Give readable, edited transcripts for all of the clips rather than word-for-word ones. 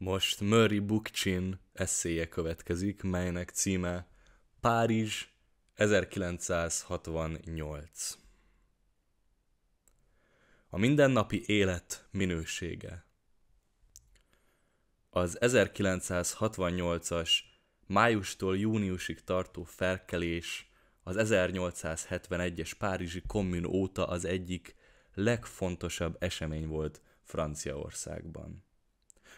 Most Murray Bookchin esszéje következik, melynek címe Párizs 1968. A mindennapi élet minősége. Az 1968-as májustól júniusig tartó felkelés az 1871-es párizsi kommun óta az egyik legfontosabb esemény volt Franciaországban.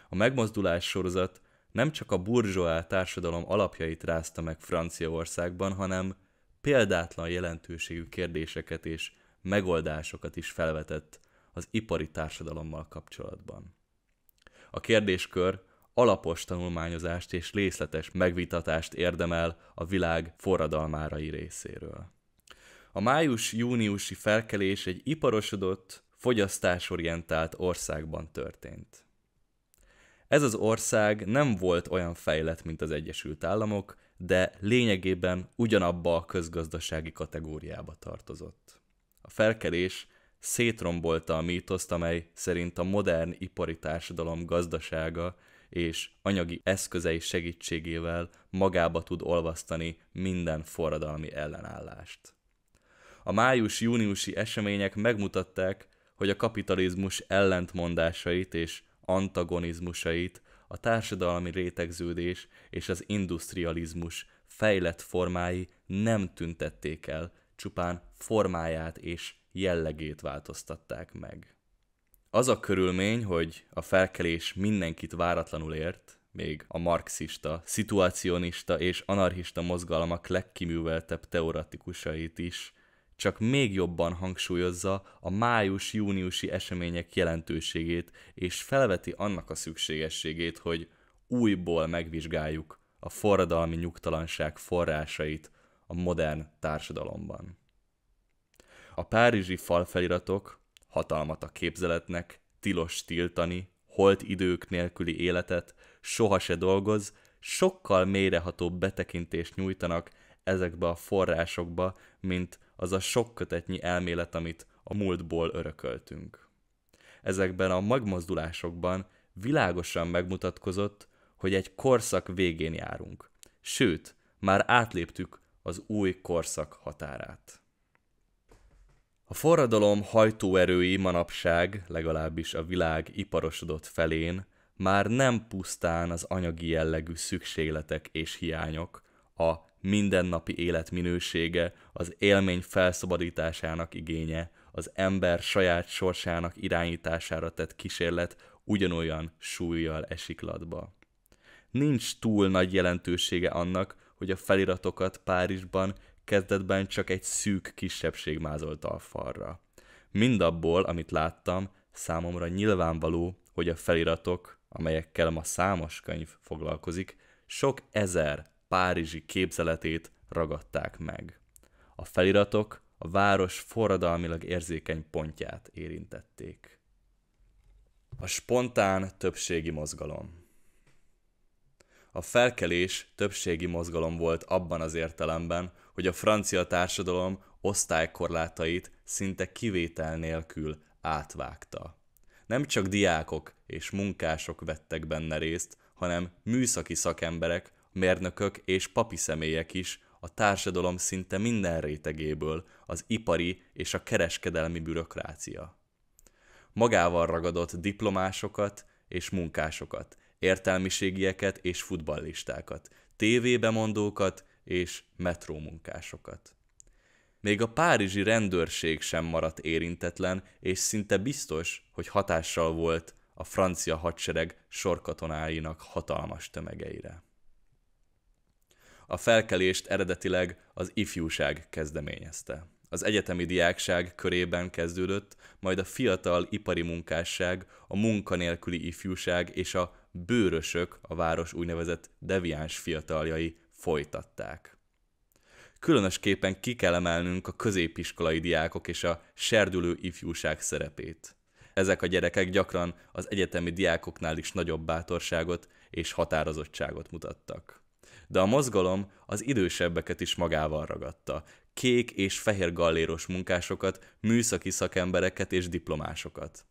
A megmozdulás sorozat nem csak a burzsóá társadalom alapjait rázta meg Franciaországban, hanem példátlan jelentőségű kérdéseket és megoldásokat is felvetett az ipari társadalommal kapcsolatban. A kérdéskör alapos tanulmányozást és részletes megvitatást érdemel a világ forradalmárai részéről. A május-júniusi felkelés egy iparosodott, fogyasztásorientált országban történt. Ez az ország nem volt olyan fejlett, mint az Egyesült Államok, de lényegében ugyanabba a közgazdasági kategóriába tartozott. A felkelés szétrombolta a mítoszt, amely szerint a modern ipari társadalom gazdasága és anyagi eszközei segítségével magába tud olvasztani minden forradalmi ellenállást. A május-júniusi események megmutatták, hogy a kapitalizmus ellentmondásait és antagonizmusait a társadalmi rétegződés és az industrializmus fejlett formái nem tüntették el, csupán formáját és jellegét változtatták meg. Az a körülmény, hogy a felkelés mindenkit váratlanul ért, még a marxista, szituacionista és anarchista mozgalmak legkiműveltebb teoretikusait is, csak még jobban hangsúlyozza a május-júniusi események jelentőségét, és felveti annak a szükségességét, hogy újból megvizsgáljuk a forradalmi nyugtalanság forrásait a modern társadalomban. A párizsi falfeliratok hatalmat a képzeletnek, tilos tiltani, holt idők nélküli életet, soha se dolgoz, sokkal mélyrehatóbb betekintést nyújtanak ezekbe a forrásokba, mint az a sok kötetnyi elmélet, amit a múltból örököltünk. Ezekben a megmozdulásokban világosan megmutatkozott, hogy egy korszak végén járunk. Sőt, már átléptük az új korszak határát. A forradalom hajtóerői manapság, legalábbis a világ iparosodott felén, már nem pusztán az anyagi jellegű szükségletek és hiányok, a mindennapi élet minősége, az élmény felszabadításának igénye, az ember saját sorsának irányítására tett kísérlet ugyanolyan súllyal esik latba. Nincs túl nagy jelentősége annak, hogy a feliratokat Párizsban kezdetben csak egy szűk kisebbség mázolta a falra. Mindabból, amit láttam, számomra nyilvánvaló, hogy a feliratok, amelyekkel ma számos könyv foglalkozik, sok ezer párizsi képzeletét ragadták meg. A feliratok a város forradalmilag érzékeny pontját érintették. A spontán többségi mozgalom. A felkelés többségi mozgalom volt abban az értelemben, hogy a francia társadalom osztálykorlátait szinte kivétel nélkül átvágta. Nem csak diákok és munkások vettek benne részt, hanem műszaki szakemberek, mérnökök és papi személyek is a társadalom szinte minden rétegéből, az ipari és a kereskedelmi bürokrácia. Magával ragadott diplomásokat és munkásokat, értelmiségieket és futballistákat, tévébemondókat és metrómunkásokat. Még a párizsi rendőrség sem maradt érintetlen, és szinte biztos, hogy hatással volt a francia hadsereg sorkatonáinak hatalmas tömegeire. A felkelést eredetileg az ifjúság kezdeményezte. Az egyetemi diákság körében kezdődött, majd a fiatal ipari munkásság, a munkanélküli ifjúság és a bőrösök, a város úgynevezett deviáns fiataljai folytatták. Különösképpen ki kell emelnünk a középiskolai diákok és a serdülő ifjúság szerepét. Ezek a gyerekek gyakran az egyetemi diákoknál is nagyobb bátorságot és határozottságot mutattak. De a mozgalom az idősebbeket is magával ragadta, kék és fehér galléros munkásokat, műszaki szakembereket és diplomásokat.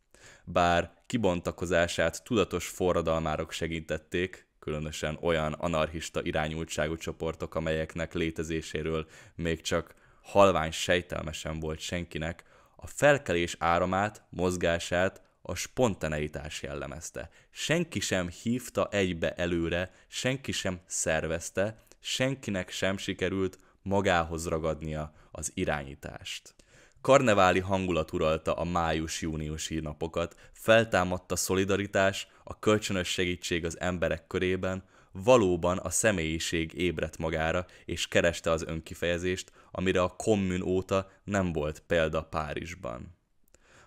bár kibontakozását tudatos forradalmárok segítették, különösen olyan anarchista irányultságú csoportok, amelyeknek létezéséről még csak halvány sejtelme sem volt senkinek, a felkelés áramát, mozgását a spontaneitás jellemezte. Senki sem hívta egybe előre, senki sem szervezte, senkinek sem sikerült magához ragadnia az irányítást. Karneváli hangulat uralta a május-júniusi napokat, feltámadt a szolidaritás, a kölcsönös segítség az emberek körében, valóban a személyiség ébredt magára, és kereste az önkifejezést, amire a kommun óta nem volt példa Párizsban.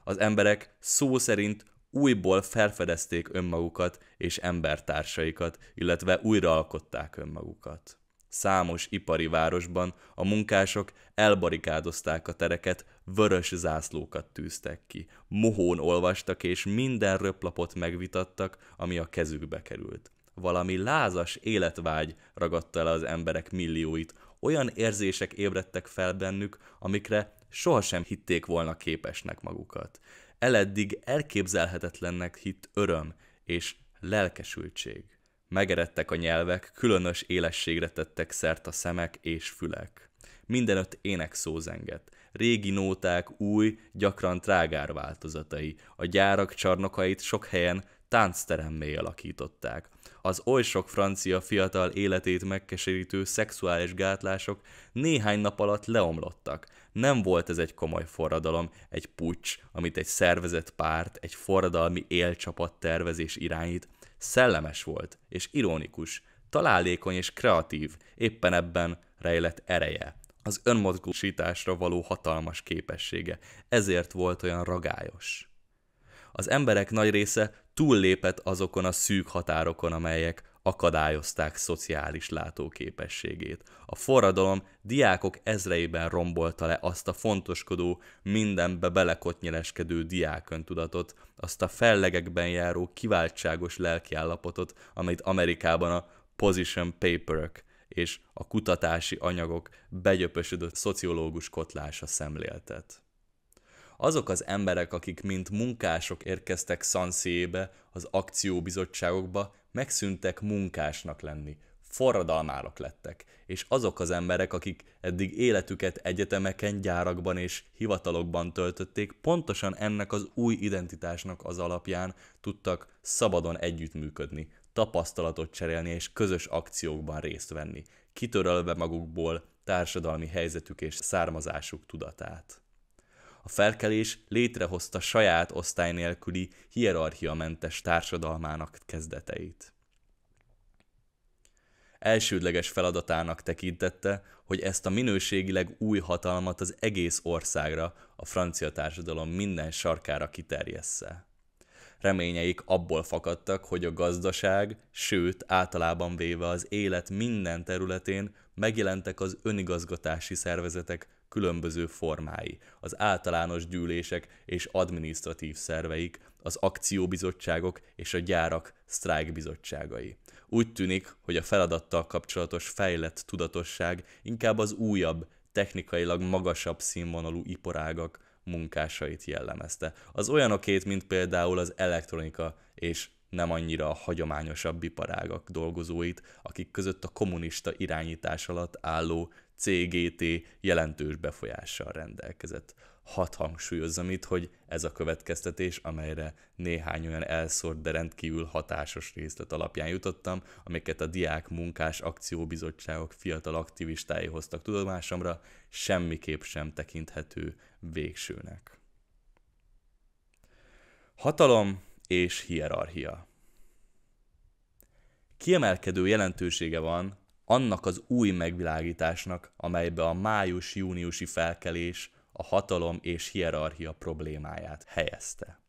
Az emberek szó szerint újból felfedezték önmagukat és embertársaikat, illetve újraalkották önmagukat. Számos ipari városban a munkások elbarikádozták a tereket, vörös zászlókat tűztek ki, mohón olvastak és minden röplapot megvitattak, ami a kezükbe került. Valami lázas életvágy ragadta el az emberek millióit, olyan érzések ébredtek fel bennük, amikre sohasem hitték volna képesnek magukat. Eleddig elképzelhetetlennek hitt öröm és lelkesültség. Megeredtek a nyelvek, különös élességre tettek szert a szemek és fülek. Mindenütt énekszó zengett. Régi nóták új, gyakran trágár változatai. A gyárak csarnokait sok helyen táncteremmé alakították. Az oly sok francia fiatal életét megkeserítő szexuális gátlások néhány nap alatt leomlottak. Nem volt ez egy komoly forradalom, egy puccs, amit egy szervezett párt, egy forradalmi élcsapat tervez és irányít. Szellemes volt, és ironikus, találékony és kreatív, éppen ebben rejlett ereje, az önmozgósításra való hatalmas képessége, ezért volt olyan ragályos. Az emberek nagy része túllépett azokon a szűk határokon, amelyek akadályozták szociális látóképességét. A forradalom diákok ezreiben rombolta le azt a fontoskodó, mindenbe belekotnyeleskedő diáköntudatot, azt a fellegekben járó kiváltságos lelkiállapotot, amit Amerikában a position paperök és a kutatási anyagok begyöpösödött szociológus kotlása szemléltet. Azok az emberek, akik mint munkások érkeztek Sansiébe, az akcióbizottságokba, megszűntek munkásnak lenni, forradalmárok lettek, és azok az emberek, akik eddig életüket egyetemeken, gyárakban és hivatalokban töltötték, pontosan ennek az új identitásnak az alapján tudtak szabadon együttműködni, tapasztalatot cserélni és közös akciókban részt venni, kitörölve magukból társadalmi helyzetük és származásuk tudatát. A felkelés létrehozta saját osztály nélküli, hierarchiamentes társadalmának kezdeteit. Elsődleges feladatának tekintette, hogy ezt a minőségileg új hatalmat az egész országra, a francia társadalom minden sarkára kiterjessze. Reményeik abból fakadtak, hogy a gazdaság, sőt általában véve az élet minden területén megjelentek az önigazgatási szervezetek különböző formái, az általános gyűlések és adminisztratív szerveik, az akcióbizottságok és a gyárak sztrájkbizottságai. Úgy tűnik, hogy a feladattal kapcsolatos fejlett tudatosság inkább az újabb, technikailag magasabb színvonalú iparágak munkásait jellemezte. Az olyanokét, mint például az elektronika és nem annyira a hagyományosabb iparágak dolgozóit, akik között a kommunista irányítás alatt álló CGT jelentős befolyással rendelkezett. Hadd hangsúlyozzam itt, hogy ez a következtetés, amelyre néhány olyan elszórt, de rendkívül hatásos részlet alapján jutottam, amiket a diák munkás akcióbizottságok fiatal aktivistái hoztak tudomásomra, semmiképp sem tekinthető végsőnek. Hatalom és hierarchia. Kiemelkedő jelentősége van annak az új megvilágításnak, amelybe a május-júniusi felkelés a hatalom és hierarchia problémáját helyezte.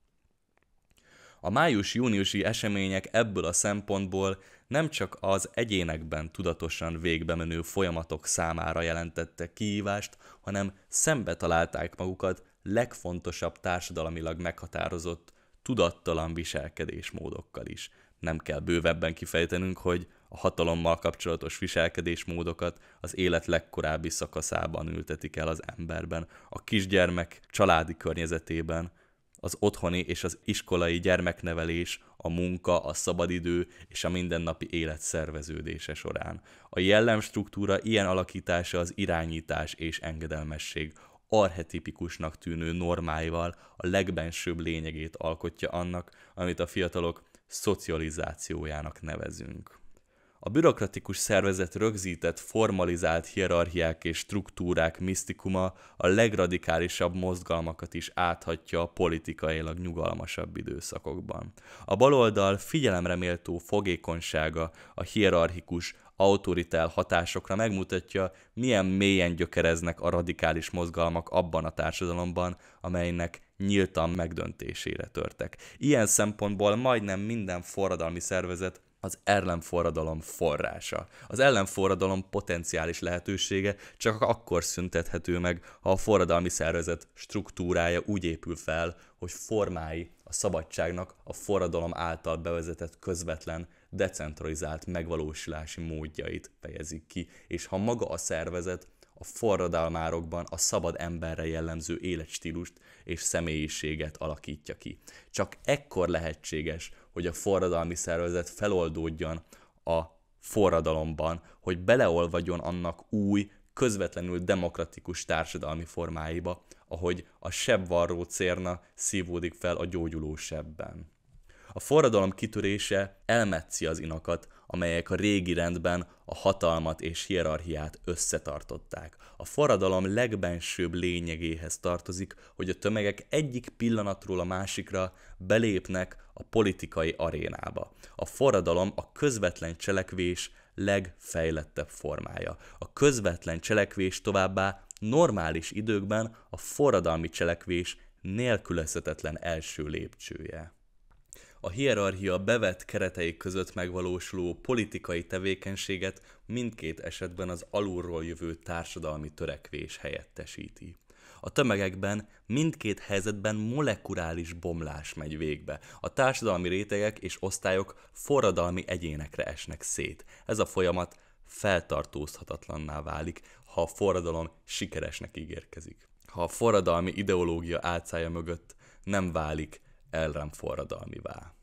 A május-júniusi események ebből a szempontból nem csak az egyénekben tudatosan végbemenő folyamatok számára jelentettek kihívást, hanem szembe találták magukat legfontosabb társadalmilag meghatározott, tudattalan viselkedésmódokkal is. Nem kell bővebben kifejtenünk, hogy a hatalommal kapcsolatos viselkedésmódokat az élet legkorábbi szakaszában ültetik el az emberben, a kisgyermek családi környezetében, az otthoni és az iskolai gyermeknevelés, a munka, a szabadidő és a mindennapi élet szerveződése során. A jellemstruktúra ilyen alakítása az irányítás és engedelmesség archetipikusnak tűnő normáival a legbensőbb lényegét alkotja annak, amit a fiatalok szocializációjának nevezünk. A bürokratikus szervezet rögzített, formalizált hierarchiák és struktúrák misztikuma a legradikálisabb mozgalmakat is áthatja a politikailag nyugalmasabb időszakokban. A baloldal figyelemre méltó fogékonysága a hierarchikus, autoritál hatásokra megmutatja, milyen mélyen gyökereznek a radikális mozgalmak abban a társadalomban, amelynek nyíltan megdöntésére törtek. Ilyen szempontból majdnem minden forradalmi szervezet az ellenforradalom forrása. Az ellenforradalom potenciális lehetősége csak akkor szüntethető meg, ha a forradalmi szervezet struktúrája úgy épül fel, hogy formái a szabadságnak a forradalom által bevezetett közvetlen, decentralizált megvalósulási módjait fejezik ki, és ha maga a szervezet a forradalmárokban a szabad emberre jellemző életstílust és személyiséget alakítja ki. Csak ekkor lehetséges, hogy a forradalmi szervezet feloldódjon a forradalomban, hogy beleolvadjon annak új, közvetlenül demokratikus társadalmi formáiba, ahogy a sebvarró cérna szívódik fel a gyógyuló sebben. A forradalom kitörése elmetszi az inakat, amelyek a régi rendben a hatalmat és hierarchiát összetartották. A forradalom legbensőbb lényegéhez tartozik, hogy a tömegek egyik pillanatról a másikra belépnek a politikai arénába. A forradalom a közvetlen cselekvés legfejlettebb formája. A közvetlen cselekvés továbbá normális időkben a forradalmi cselekvés nélkülözhetetlen első lépcsője. A hierarchia bevett keretei között megvalósuló politikai tevékenységet mindkét esetben az alulról jövő társadalmi törekvés helyettesíti. A tömegekben mindkét helyzetben molekuláris bomlás megy végbe. A társadalmi rétegek és osztályok forradalmi egyénekre esnek szét. Ez a folyamat feltartózhatatlanná válik, ha a forradalom sikeresnek ígérkezik. Ha a forradalmi ideológia álcája mögött nem válik ellenforradalmivá.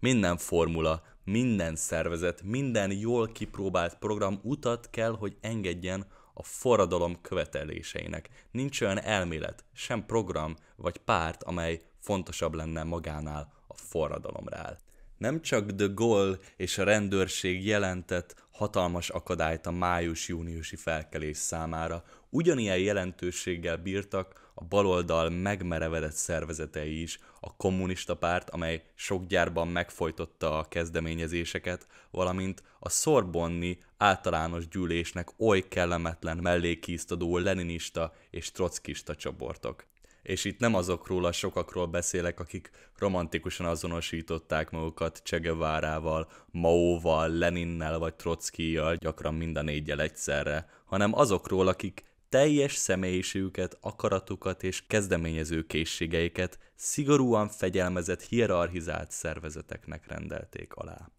Minden formula, minden szervezet, minden jól kipróbált program utat kell, hogy engedjen a forradalom követeléseinek. Nincs olyan elmélet, sem program vagy párt, amely fontosabb lenne magánál a forradalomnál. Nem csak de Gaulle és a rendőrség jelentett hatalmas akadályt a május-júniusi felkelés számára, ugyanilyen jelentőséggel bírtak a baloldal megmerevedett szervezetei is, a kommunista párt, amely sok gyárban megfojtotta a kezdeményezéseket, valamint a szorbonni általános gyűlésnek oly kellemetlen mellékíztadó leninista és trockista csoportok. És itt nem azokról a sokakról beszélek, akik romantikusan azonosították magukat Che Guevárával, Maóval, Leninnel vagy Trockijjal, gyakran mind a néggyel egyszerre, hanem azokról, akik teljes személyiségüket, akaratukat és kezdeményező készségeiket szigorúan fegyelmezett, hierarchizált szervezeteknek rendelték alá.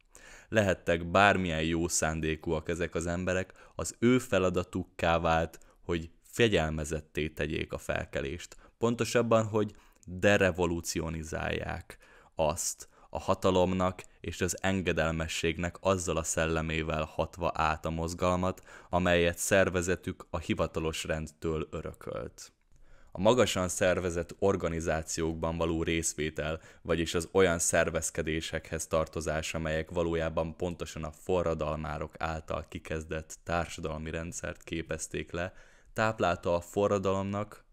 Lehettek bármilyen jó szándékúak ezek az emberek, az ő feladatukká vált, hogy fegyelmezetté tegyék a felkelést. Pontosabban, hogy derevolucionizálják azt a hatalomnak és az engedelmességnek azzal a szellemével hatva át a mozgalmat, amelyet szervezetük a hivatalos rendtől örökölt. A magasan szervezett organizációkban való részvétel, vagyis az olyan szervezkedésekhez tartozás, amelyek valójában pontosan a forradalmárok által kikezdett társadalmi rendszert képezték le, táplálta a forradalomnak,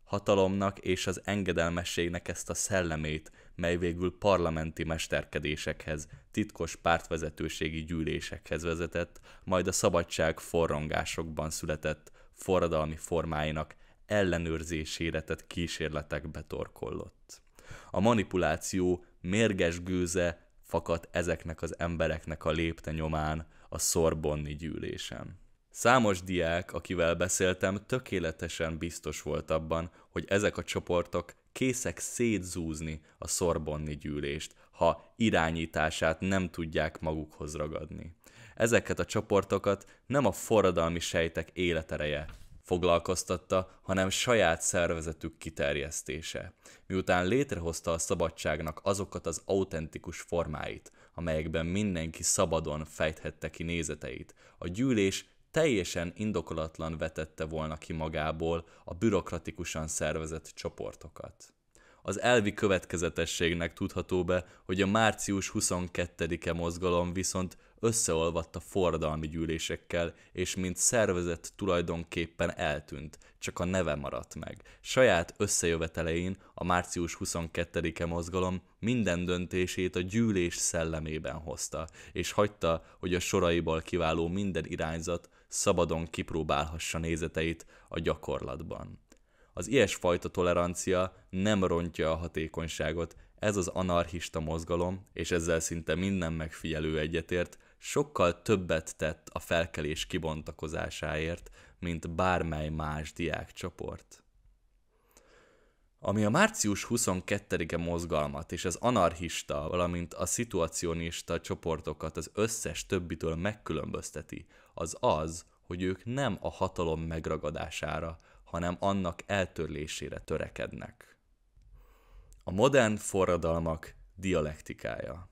hatalomnak és az engedelmességnek ezt a szellemét, mely végül parlamenti mesterkedésekhez, titkos pártvezetőségi gyűlésekhez vezetett, majd a szabadság forrongásokban született forradalmi formáinak ellenőrzésére tett kísérletekbe torkollott. A manipuláció mérges gőze fakadt ezeknek az embereknek a lépte nyomán a szorbonni gyűlésen. Számos diák, akivel beszéltem, tökéletesen biztos volt abban, hogy ezek a csoportok készek szétzúzni a szorbonni gyűlést, ha irányítását nem tudják magukhoz ragadni. Ezeket a csoportokat nem a forradalmi sejtek életereje foglalkoztatta, hanem saját szervezetük kiterjesztése. Miután létrehozta a szabadságnak azokat az autentikus formáit, amelyekben mindenki szabadon fejthette ki nézeteit, a gyűlés teljesen indokolatlan vetette volna ki magából a bürokratikusan szervezett csoportokat. Az elvi következetességnek tudható be, hogy a március 22-e mozgalom viszont összeolvadt a forradalmi gyűlésekkel, és mint szervezet tulajdonképpen eltűnt, csak a neve maradt meg. Saját összejövetelein a március 22-e mozgalom minden döntését a gyűlés szellemében hozta, és hagyta, hogy a soraiból kiváló minden irányzat szabadon kipróbálhassa nézeteit a gyakorlatban. Az ilyesfajta tolerancia nem rontja a hatékonyságot, ez az anarchista mozgalom, és ezzel szinte minden megfigyelő egyetért, sokkal többet tett a felkelés kibontakozásáért, mint bármely más diákcsoport. Ami a március 22-e mozgalmat és az anarchista, valamint a szituacionista csoportokat az összes többitől megkülönbözteti, az az, hogy ők nem a hatalom megragadására, hanem annak eltörlésére törekednek. A modern forradalmak dialektikája.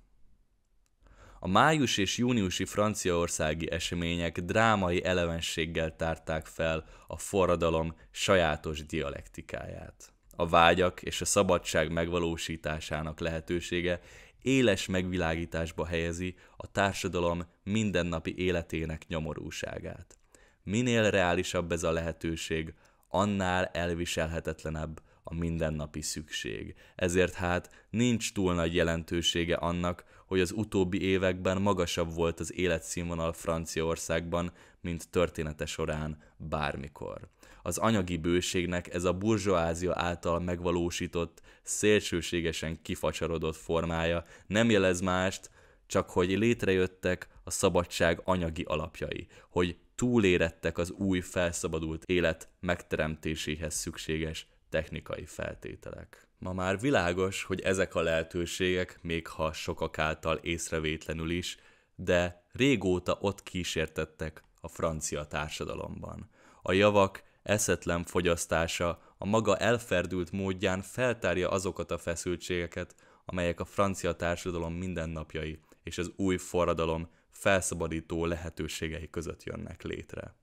A május és júniusi franciaországi események drámai elevenséggel tárták fel a forradalom sajátos dialektikáját. A vágyak és a szabadság megvalósításának lehetősége éles megvilágításba helyezi a társadalom mindennapi életének nyomorúságát. Minél reálisabb ez a lehetőség, annál elviselhetetlenebb a mindennapi szükség. Ezért hát nincs túl nagy jelentősége annak, hogy az utóbbi években magasabb volt az életszínvonal Franciaországban, mint története során bármikor. Az anyagi bőségnek ez a burzsóázia által megvalósított, szélsőségesen kifacsarodott formája nem jelez mást, csak hogy létrejöttek a szabadság anyagi alapjai, hogy túlérettek az új felszabadult élet megteremtéséhez szükséges technikai feltételek. Ma már világos, hogy ezek a lehetőségek, még ha sokak által észrevétlenül is, de régóta ott kísértettek a francia társadalomban. A javak eszetlen fogyasztása a maga elferdült módján feltárja azokat a feszültségeket, amelyek a francia társadalom mindennapjai és az új forradalom felszabadító lehetőségei között jönnek létre.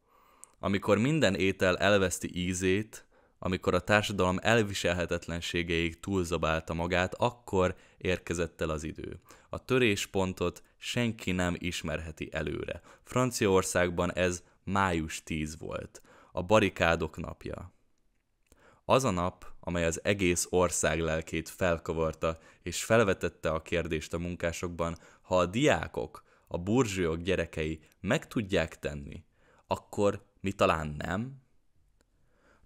Amikor minden étel elveszti ízét, amikor a társadalom elviselhetetlenségeig túlzabálta magát, akkor érkezett el az idő. A töréspontot senki nem ismerheti előre. Franciaországban ez május 10 volt, a barikádok napja. Az a nap, amely az egész ország lelkét felkavarta, és felvetette a kérdést a munkásokban, ha a diákok, a burzsőjök gyerekei meg tudják tenni, akkor mi talán nem?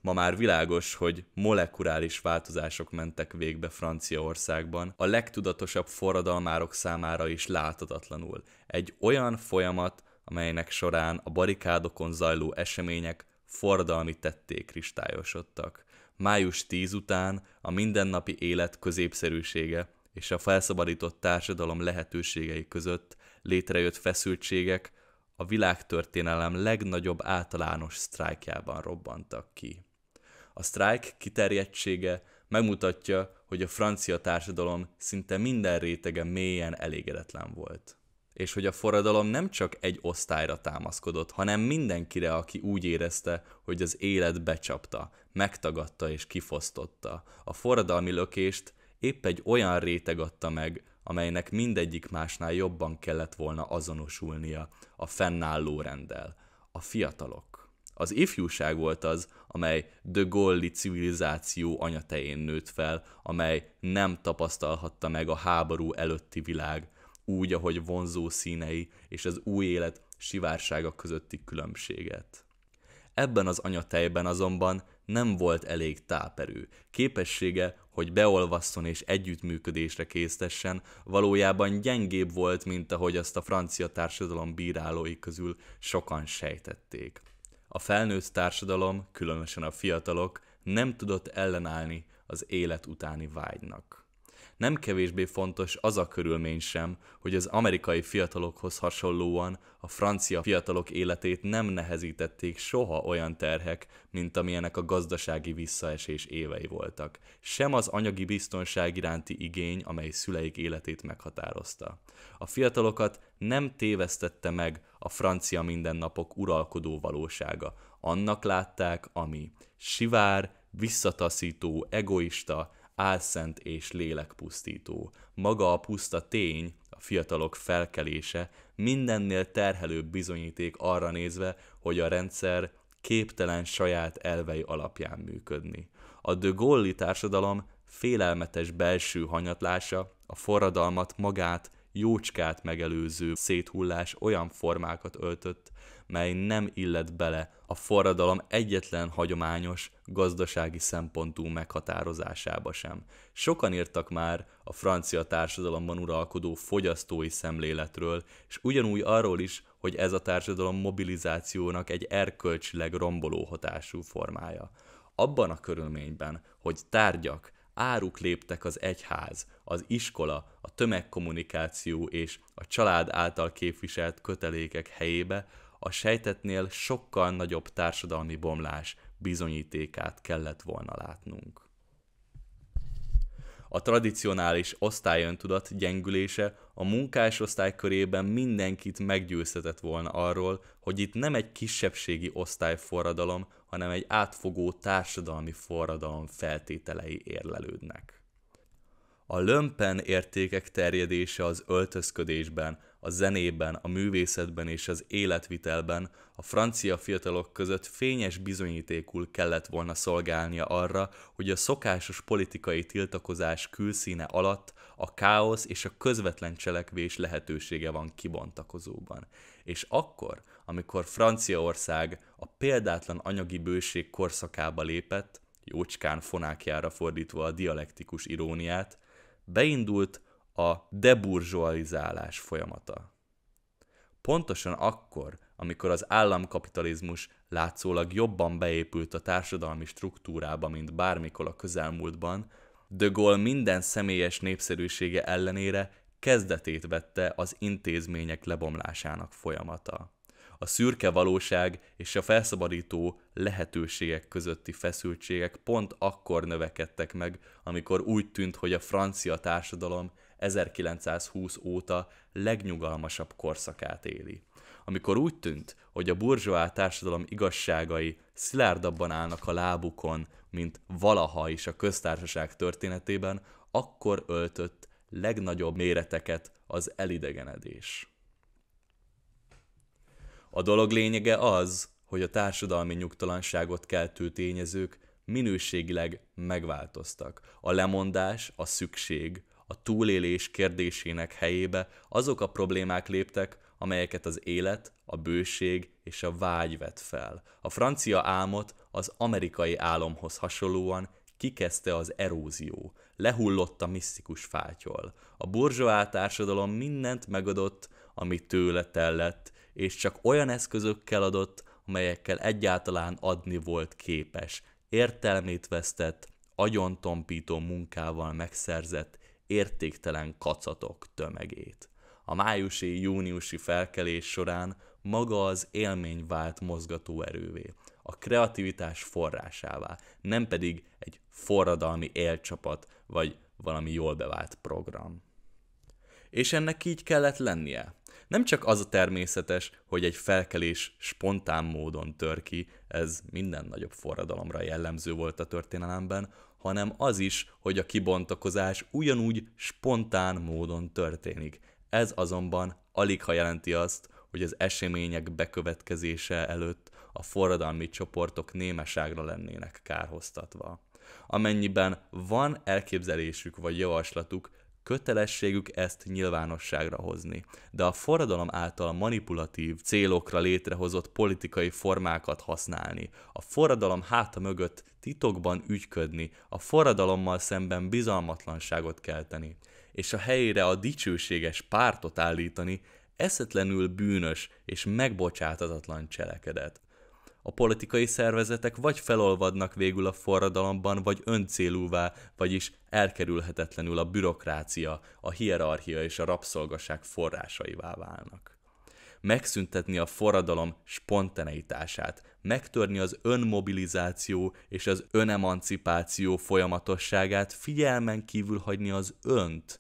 Ma már világos, hogy molekuláris változások mentek végbe Franciaországban, a legtudatosabb forradalmárok számára is láthatatlanul. Egy olyan folyamat, amelynek során a barikádokon zajló események forradalmi tetté kristályosodtak. Május 10 után a mindennapi élet középszerűsége és a felszabadított társadalom lehetőségei között létrejött feszültségek a világtörténelem legnagyobb általános sztrájkjában robbantak ki. A sztrájk kiterjedtsége megmutatja, hogy a francia társadalom szinte minden rétege mélyen elégedetlen volt. És hogy a forradalom nem csak egy osztályra támaszkodott, hanem mindenkire, aki úgy érezte, hogy az élet becsapta, megtagadta és kifosztotta. A forradalmi lökést épp egy olyan réteg adta meg, amelynek mindegyik másnál jobban kellett volna azonosulnia a fennálló renddel. A fiatalok. Az ifjúság volt az, amely de Gaulle-i civilizáció anyatején nőtt fel, amely nem tapasztalhatta meg a háború előtti világ, úgy, ahogy vonzó színei és az új élet sivársága közötti különbséget. Ebben az anyatejben azonban nem volt elég táperő. Képessége, hogy beolvasszon és együttműködésre késztessen, valójában gyengébb volt, mint ahogy azt a francia társadalom bírálói közül sokan sejtették. A felnőtt társadalom, különösen a fiatalok, nem tudott ellenállni az élet utáni vágynak. Nem kevésbé fontos az a körülmény sem, hogy az amerikai fiatalokhoz hasonlóan a francia fiatalok életét nem nehezítették soha olyan terhek, mint amilyenek a gazdasági visszaesés évei voltak. Sem az anyagi biztonság iránti igény, amely szüleik életét meghatározta. A fiatalokat nem tévesztette meg a francia mindennapok uralkodó valósága. Annak látták, ami sivár, visszataszító, egoista, álszent és lélekpusztító. Maga a puszta tény, a fiatalok felkelése mindennél terhelőbb bizonyíték arra nézve, hogy a rendszer képtelen saját elvei alapján működni. A de Gaulle-i társadalom félelmetes belső hanyatlása, a forradalmat magát, jócskát megelőző széthullás olyan formákat öltött, mely nem illett bele a forradalom egyetlen hagyományos, gazdasági szempontú meghatározásába sem. Sokan írtak már a francia társadalomban uralkodó fogyasztói szemléletről, és ugyanúgy arról is, hogy ez a társadalom mobilizációnak egy erkölcsileg romboló hatású formája. Abban a körülményben, hogy tárgyak, áruk léptek az egyház, az iskola, a tömegkommunikáció és a család által képviselt kötelékek helyébe, a sejtetnél sokkal nagyobb társadalmi bomlás bizonyítékát kellett volna látnunk. A tradicionális osztályöntudat gyengülése a munkásosztály körében mindenkit meggyőzhetett volna arról, hogy itt nem egy kisebbségi osztályforradalom, hanem egy átfogó társadalmi forradalom feltételei érlelődnek. A lumpen értékek terjedése az öltözködésben, a zenében, a művészetben és az életvitelben a francia fiatalok között fényes bizonyítékul kellett volna szolgálnia arra, hogy a szokásos politikai tiltakozás külszíne alatt a káosz és a közvetlen cselekvés lehetősége van kibontakozóban. És akkor, amikor Franciaország a példátlan anyagi bőség korszakába lépett, jócskán fonákjára fordítva a dialektikus iróniát, beindult a deburzsóalizálás folyamata. Pontosan akkor, amikor az államkapitalizmus látszólag jobban beépült a társadalmi struktúrába, mint bármikor a közelmúltban, de Gaulle minden személyes népszerűsége ellenére kezdetét vette az intézmények lebomlásának folyamata. A szürke valóság és a felszabadító lehetőségek közötti feszültségek pont akkor növekedtek meg, amikor úgy tűnt, hogy a francia társadalom 1920 óta legnyugalmasabb korszakát éli. Amikor úgy tűnt, hogy a burzsóá társadalom igazságai szilárdabban állnak a lábukon, mint valaha is a köztársaság történetében, akkor öltött legnagyobb méreteket az elidegenedés. A dolog lényege az, hogy a társadalmi nyugtalanságot keltő tényezők minőségileg megváltoztak. A lemondás, a szükség, a túlélés kérdésének helyébe azok a problémák léptek, amelyeket az élet, a bőség és a vágy vett fel. A francia álmot az amerikai álomhoz hasonlóan kikezdte az erózió, lehullott a misztikus fátyol. A burzsóá társadalom mindent megadott, ami tőle tellett, és csak olyan eszközökkel adott, amelyekkel egyáltalán adni volt képes, értelmét vesztett, agyontompító munkával megszerzett, értéktelen kacatok tömegét. A májusi-júniusi felkelés során maga az élmény vált mozgató erővé, a kreativitás forrásává, nem pedig egy forradalmi élcsapat vagy valami jól bevált program. És ennek így kellett lennie. Nem csak az a természetes, hogy egy felkelés spontán módon tör ki, ez minden nagyobb forradalomra jellemző volt a történelemben, hanem az is, hogy a kibontakozás ugyanúgy spontán módon történik. Ez azonban aligha jelenti azt, hogy az események bekövetkezése előtt a forradalmi csoportok némeságra lennének kárhoztatva. Amennyiben van elképzelésük vagy javaslatuk, kötelességük ezt nyilvánosságra hozni, de a forradalom által manipulatív célokra létrehozott politikai formákat használni, a forradalom háta mögött titokban ügyködni, a forradalommal szemben bizalmatlanságot kelteni, és a helyére a dicsőséges pártot állítani, eszetlenül bűnös és megbocsátatatlan cselekedet. A politikai szervezetek vagy felolvadnak végül a forradalomban, vagy öncélúvá, vagyis elkerülhetetlenül a bürokrácia, a hierarchia és a rabszolgaság forrásaivá válnak. Megszüntetni a forradalom spontaneitását, megtörni az önmobilizáció és az önemancipáció folyamatosságát, figyelmen kívül hagyni az önt,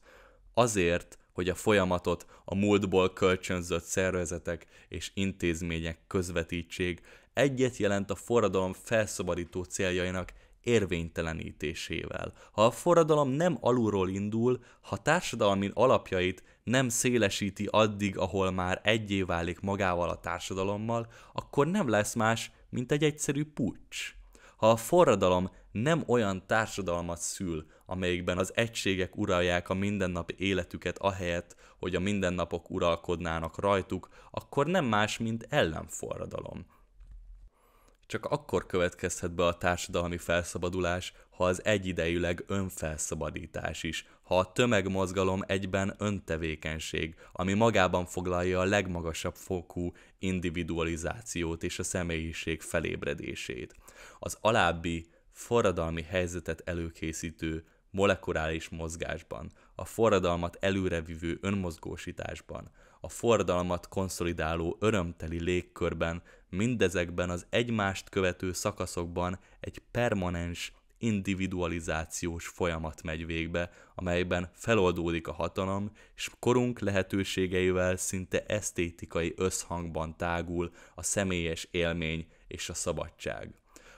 azért, hogy a folyamatot a múltból kölcsönzött szervezetek és intézmények közvetítsék, egyet jelent a forradalom felszabadító céljainak érvénytelenítésével. Ha a forradalom nem alulról indul, ha társadalmi alapjait nem szélesíti addig, ahol már egyé válik magával a társadalommal, akkor nem lesz más, mint egy egyszerű puccs. Ha a forradalom nem olyan társadalmat szül, amelyikben az egységek uralják a mindennapi életüket ahelyett, hogy a mindennapok uralkodnának rajtuk, akkor nem más, mint ellenforradalom. Csak akkor következhet be a társadalmi felszabadulás, ha az egyidejűleg önfelszabadítás is, ha a tömegmozgalom egyben öntevékenység, ami magában foglalja a legmagasabb fokú individualizációt és a személyiség felébredését. Az alábbi forradalmi helyzetet előkészítő molekuláris mozgásban, a forradalmat előrevívő önmozgósításban, a forradalmat konszolidáló örömteli légkörben, mindezekben az egymást követő szakaszokban egy permanens individualizációs folyamat megy végbe, amelyben feloldódik a hatalom, és korunk lehetőségeivel szinte esztétikai összhangban tágul a személyes élmény és a szabadság.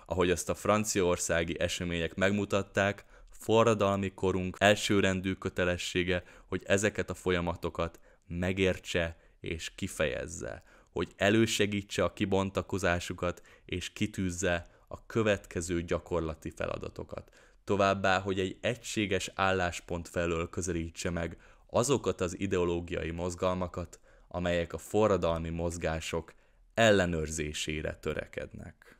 Ahogy azt a franciaországi események megmutatták, forradalmi korunk elsőrendű kötelessége, hogy ezeket a folyamatokat megértse és kifejezze, hogy elősegítse a kibontakozásukat és kitűzze a következő gyakorlati feladatokat. Továbbá, hogy egy egységes álláspont felől közelítse meg azokat az ideológiai mozgalmakat, amelyek a forradalmi mozgások ellenőrzésére törekednek.